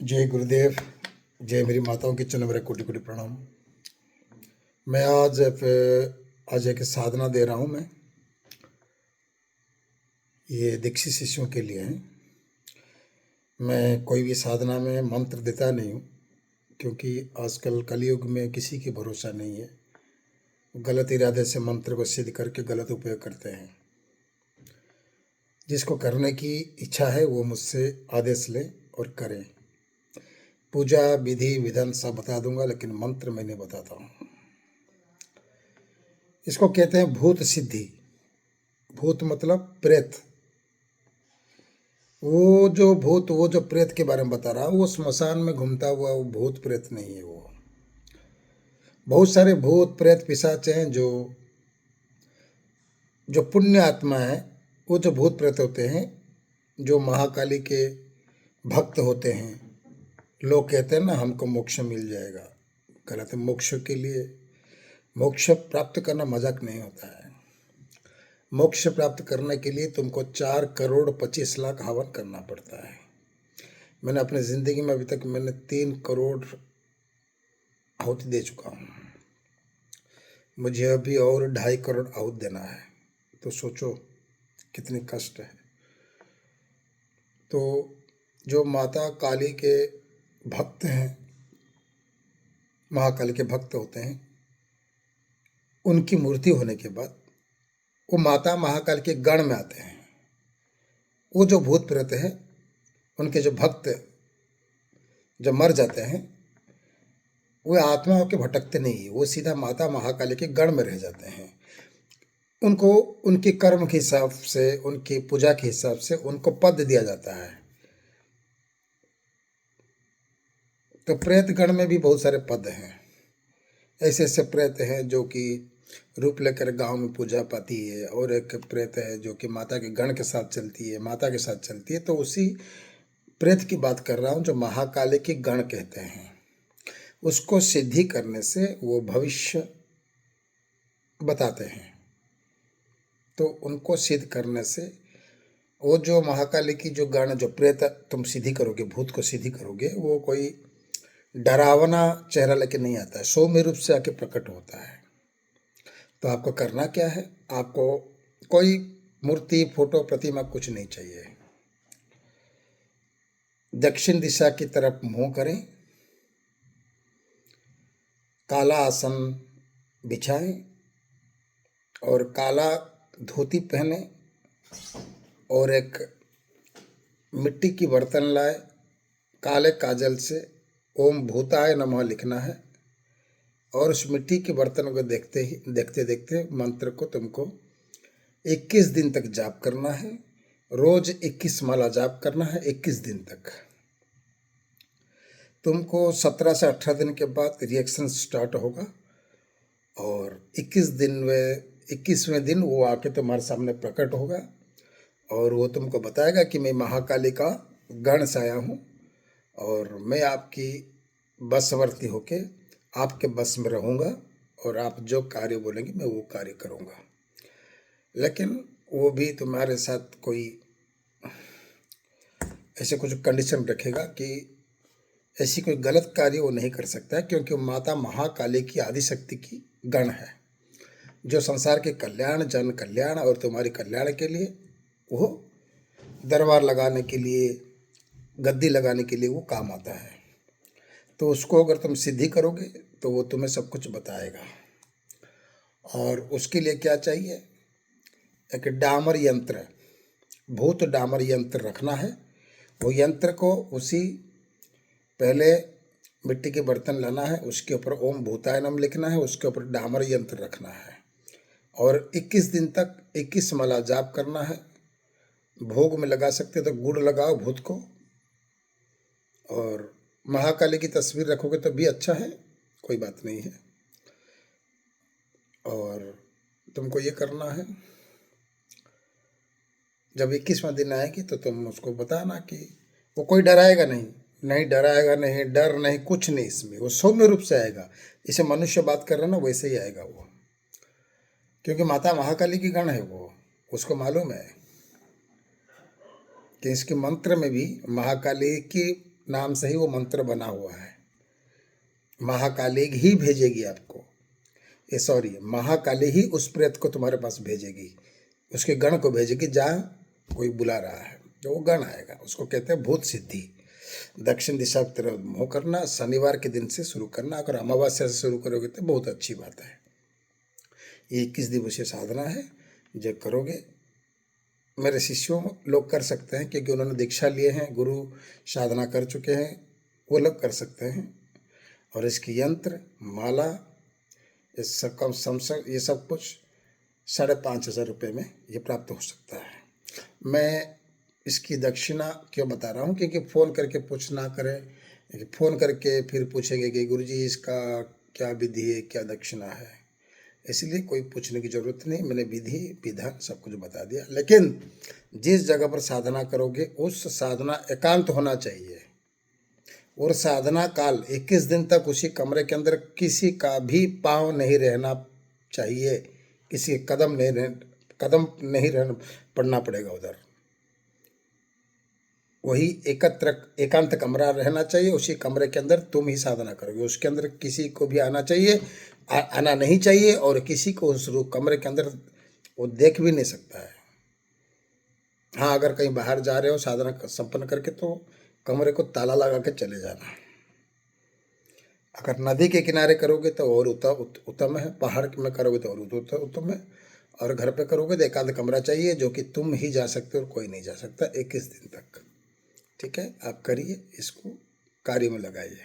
जय गुरुदेव। जय मेरी माताओं के चरण मेरा कोटि कोटि प्रणाम। मैं आज एक साधना दे रहा हूँ। मैं ये दीक्षित शिष्यों के लिए है। मैं कोई भी साधना में मंत्र देता नहीं हूँ, क्योंकि आजकल कलयुग में किसी की भरोसा नहीं है। गलत इरादे से मंत्र को सिद्ध करके गलत उपयोग करते हैं। जिसको करने की इच्छा है वो मुझसे आदेश ले और करें। पूजा विधि विधान सब बता दूंगा, लेकिन मंत्र मैं नहीं बताता हूँ। इसको कहते हैं भूत सिद्धि। भूत मतलब प्रेत। वो जो प्रेत के बारे में बता रहा हूँ, वो स्मशान में घूमता हुआ वो भूत प्रेत नहीं है। वो बहुत सारे भूत प्रेत पिशाच हैं जो पुण्य आत्मा है। वो जो भूत प्रेत होते हैं, जो महाकाली के भक्त होते हैं। लोग कहते हैं ना, हमको मोक्ष मिल जाएगा। गलत है। मोक्ष के लिए मोक्ष प्राप्त करना मजाक नहीं होता है। मोक्ष प्राप्त करने के लिए तुमको 4,25,00,000 हवन करना पड़ता है। मैंने अपनी ज़िंदगी में अभी तक 3 करोड़ आहुति दे चुका हूँ। मुझे अभी और 2.5 करोड़ आहुति देना है। तो सोचो कितनी कष्ट है। तो जो माता काली के भक्त हैं, महाकाली के भक्त होते हैं, उनकी मूर्ति होने के बाद वो माता महाकाल के गण में आते हैं। वो जो भूत प्रेत है, उनके जो भक्त जब मर जाते हैं, वो आत्मा होकर भटकते नहीं, वो सीधा माता महाकाली के गण में रह जाते हैं। उनको उनके कर्म के हिसाब से, उनकी पूजा के हिसाब से उनको पद दिया जाता है। तो प्रेत गण में भी बहुत सारे पद हैं। ऐसे ऐसे प्रेत हैं जो कि रूप लेकर गांव में पूजा पाती है, और एक प्रेत है जो कि माता के गण के साथ चलती है, माता के साथ चलती है। तो उसी प्रेत की बात कर रहा हूँ जो महाकाली के गण कहते हैं। उसको सिद्धि करने से वो भविष्य बताते हैं। तो उनको सिद्ध करने से वो जो महाकाली की जो गण, जो प्रेत तुम सिद्धि करोगे, भूत को सिद्धि करोगे, वो कोई डरावना चेहरा लेके नहीं आता है, सौम्य रूप से आके प्रकट होता है। तो आपको करना क्या है? आपको कोई मूर्ति, फोटो, प्रतिमा कुछ नहीं चाहिए। दक्षिण दिशा की तरफ मुंह करें, काला आसन बिछाएं और काला धोती पहने, और एक मिट्टी की बर्तन लाए। काले काजल से ओम भूताय नमः लिखना है, और उस मिट्टी के बर्तन को देखते देखते मंत्र को तुमको 21 दिन तक जाप करना है। रोज 21 माला जाप करना है 21 दिन तक। तुमको 17 से 18 दिन के बाद रिएक्शन स्टार्ट होगा, और 21वें दिन वो आके तुम्हारे सामने प्रकट होगा, और वो तुमको बताएगा कि मैं महाकाली का गण से आया हूँ, और मैं आपकी बसवर्ती होके आपके बस में रहूँगा, और आप जो कार्य बोलेंगे मैं वो कार्य करूँगा। लेकिन वो भी तुम्हारे साथ कोई ऐसे कुछ कंडीशन रखेगा कि ऐसी कोई गलत कार्य वो नहीं कर सकता है, क्योंकि वो माता महाकाली की आदिशक्ति की गण है, जो संसार के कल्याण, जन कल्याण और तुम्हारे कल्याण के लिए वो दरबार लगाने के लिए, गद्दी लगाने के लिए वो काम आता है। तो उसको अगर तुम सिद्धि करोगे तो वो तुम्हें सब कुछ बताएगा। और उसके लिए क्या चाहिए? एक डामर यंत्र, भूत डामर यंत्र रखना है। वो यंत्र को उसी पहले मिट्टी के बर्तन लाना है, उसके ऊपर ओम भूताय नमः लिखना है, उसके ऊपर डामर यंत्र रखना है, और 21 दिन तक 21 माला जाप करना है। भोग में लगा सकते तो गुड़ लगाओ भूत को, और महाकाली की तस्वीर रखोगे तो भी अच्छा है, कोई बात नहीं है। और तुमको ये करना है, जब 21वां दिन आएगी तो तुम उसको बताना कि वो कोई डराएगा नहीं, नहीं डराएगा, नहीं डर, नहीं कुछ नहीं इसमें। वो सौम्य रूप से आएगा, जैसे मनुष्य बात कर रहे ना वैसे ही आएगा वो, क्योंकि माता महाकाली की गण है वो। उसको मालूम है कि इसके मंत्र में भी महाकाली की नाम से ही वो मंत्र बना हुआ है। महाकाली ही भेजेगी आपको, ये सॉरी, महाकाली ही उस प्रेत को तुम्हारे पास भेजेगी, उसके गण को भेजेगी जहाँ कोई बुला रहा है, जो वो गण आएगा। उसको कहते हैं भूत सिद्धि। दक्षिण दिशा की तरफ मुँह करना, शनिवार के दिन से शुरू करना। अगर अमावस्या से शुरू करोगे तो बहुत अच्छी बात है। ये 21 दिवसीय साधना है, जब करोगे मेरे शिष्यों लोग कर सकते हैं, क्योंकि उन्होंने दीक्षा लिए हैं, गुरु साधना कर चुके हैं, वो लोग कर सकते हैं। और इसकी यंत्र, माला, ये सब कम समसंग, ये सब कुछ 5,500 रुपये में ये प्राप्त हो सकता है। मैं इसकी दक्षिणा क्यों बता रहा हूँ, क्योंकि फ़ोन करके पूछ ना करें, फ़ोन करके फिर पूछेंगे कि गुरुजी इसका क्या विधि है, क्या दक्षिणा है। इसलिए कोई पूछने की ज़रूरत नहीं, मैंने विधि विधान सब कुछ बता दिया। लेकिन जिस जगह पर साधना करोगे उस साधना एकांत होना चाहिए, और साधना काल 21 दिन तक उसी कमरे के अंदर किसी का भी पाँव नहीं रहना चाहिए, किसी कदम नहीं रहना पड़ना पड़ेगा उधर। वही एकत्र एकांत कमरा रहना चाहिए, उसी कमरे के अंदर तुम ही साधना करोगे। उसके अंदर किसी को भी आना चाहिए, आना नहीं चाहिए, और किसी को उस कमरे के अंदर वो देख भी नहीं सकता है। हाँ, अगर कहीं बाहर जा रहे हो साधना संपन्न करके तो कमरे को ताला लगा के चले जाना। अगर नदी के किनारे करोगे तो और उत्तम है, पहाड़ में करोगे तो और उत्तम है, और घर पे करोगे तो एकांत कमरा चाहिए जो कि तुम ही जा सकते हो और कोई नहीं जा सकता 21 दिन तक। ठीक है, आप करिए, इसको कार्य में लगाइए।